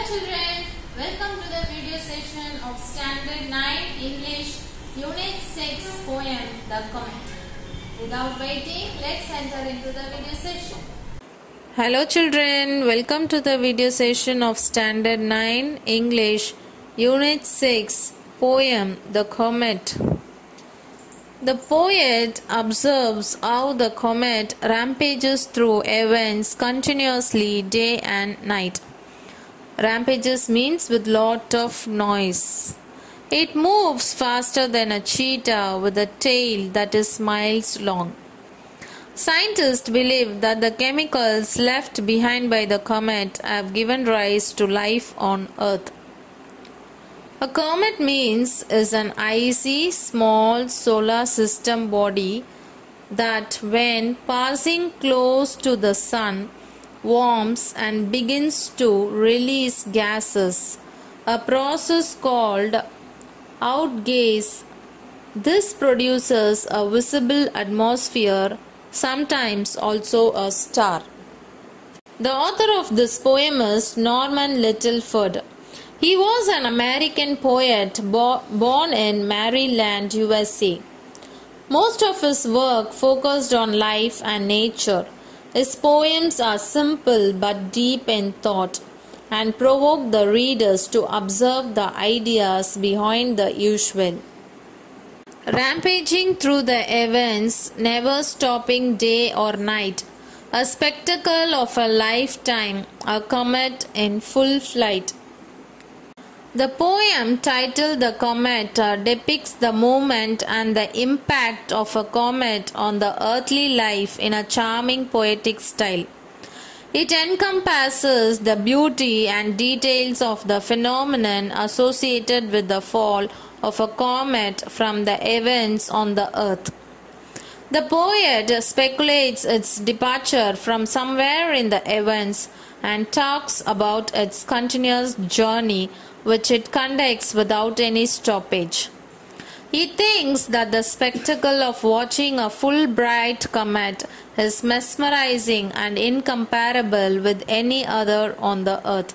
children, welcome to the video session of Standard 9 English Unit 6 poem The Comet. Without waiting, let's enter into the video session. Hello children, welcome to the video session of Standard 9 English Unit 6 poem The Comet. The poet observes how the comet rampages through heavens continuously day and night. Rampages means with lot of noise. It moves faster than a cheetah with a tail that is miles long. Scientists believe that the chemicals left behind by the comet have given rise to life on Earth. A comet is an icy, small solar system body that, when passing close to the sun, warms and begins to release gases, a process called outgaze. This produces a visible atmosphere, sometimes also a star. The author of this poem is Norman Littleford. He was an American poet born in Maryland, USA. Most of his work focused on life and nature. His poems are simple but deep in thought and provoke the readers to observe the ideas behind the usual. Rampaging through the heavens, never stopping day or night, a spectacle of a lifetime, a comet in full flight. The poem titled The Comet depicts the movement and the impact of a comet on the earthly life in a charming poetic style. It encompasses the beauty and details of the phenomenon associated with the fall of a comet from the heavens on the earth. The poet speculates its departure from somewhere in the heavens and talks about its continuous journey which it conducts without any stoppage. He thinks that the spectacle of watching a full bright comet is mesmerizing and incomparable with any other on the earth.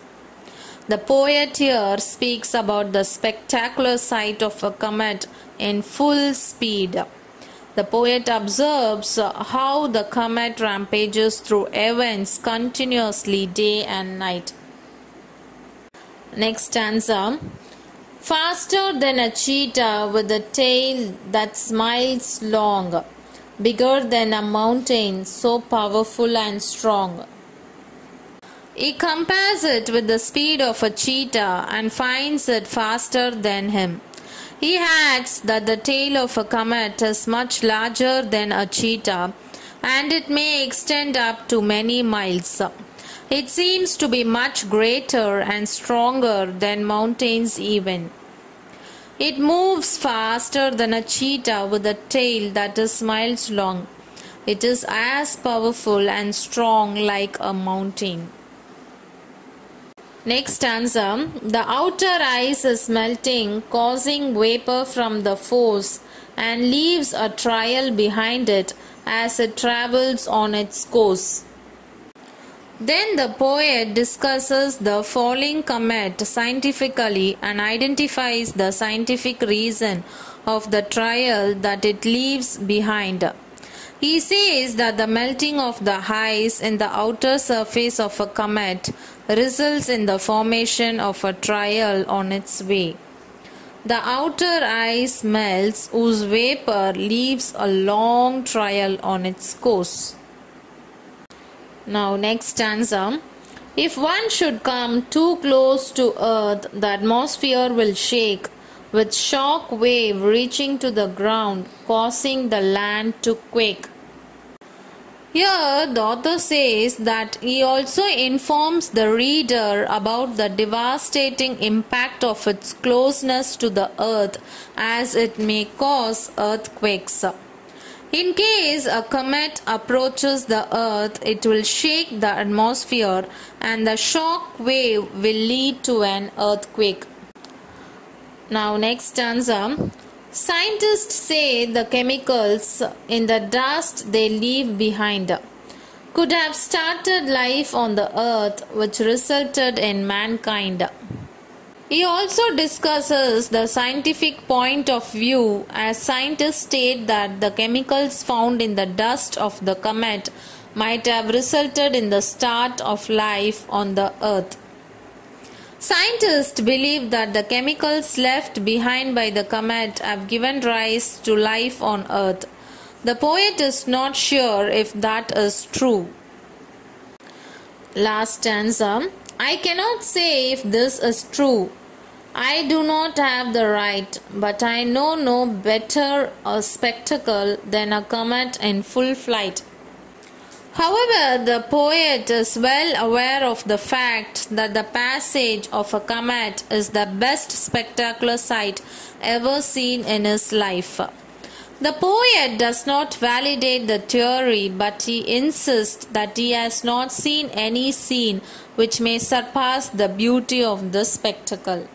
The poet here speaks about the spectacular sight of a comet in full speed. The poet observes how the comet rampages through heavens continuously day and night. Next stanza. Faster than a cheetah with a tail that's miles long, bigger than a mountain, so powerful and strong. He compares it with the speed of a cheetah and finds it faster than him. He adds that the tail of a comet is much larger than a cheetah and it may extend up to many miles. It seems to be much greater and stronger than mountains even. It moves faster than a cheetah with a tail that is miles long. It is as powerful and strong like a mountain. Next stanza. The outer ice is melting, causing vapor from the force and leaves a trail behind it as it travels on its course. Then the poet discusses the falling comet scientifically and identifies the scientific reason of the trail that it leaves behind. He says that the melting of the ice in the outer surface of a comet results in the formation of a trail on its way. The outer ice melts, whose vapor leaves a long trail on its course. Now next stanza. If one should come too close to earth, the atmosphere will shake, with shock wave reaching to the ground, causing the land to quake. Here the author says that he also informs the reader about the devastating impact of its closeness to the earth, as it may cause earthquakes. In case a comet approaches the earth, it will shake the atmosphere and the shock wave will lead to an earthquake. Now next stanza. Scientists say the chemicals in the dust they leave behind. could have started life on the earth, which resulted in mankind. He also discusses the scientific point of view, as scientists state that the chemicals found in the dust of the comet might have resulted in the start of life on the earth. Scientists believe that the chemicals left behind by the comet have given rise to life on earth. The poet is not sure if that is true. Last stanza. I cannot say if this is true. I do not have the right, but I know no better a spectacle than a comet in full flight. However, the poet is well aware of the fact that the passage of a comet is the best spectacular sight ever seen in his life. The poet does not validate the theory, but he insists that he has not seen any scene which may surpass the beauty of this spectacle.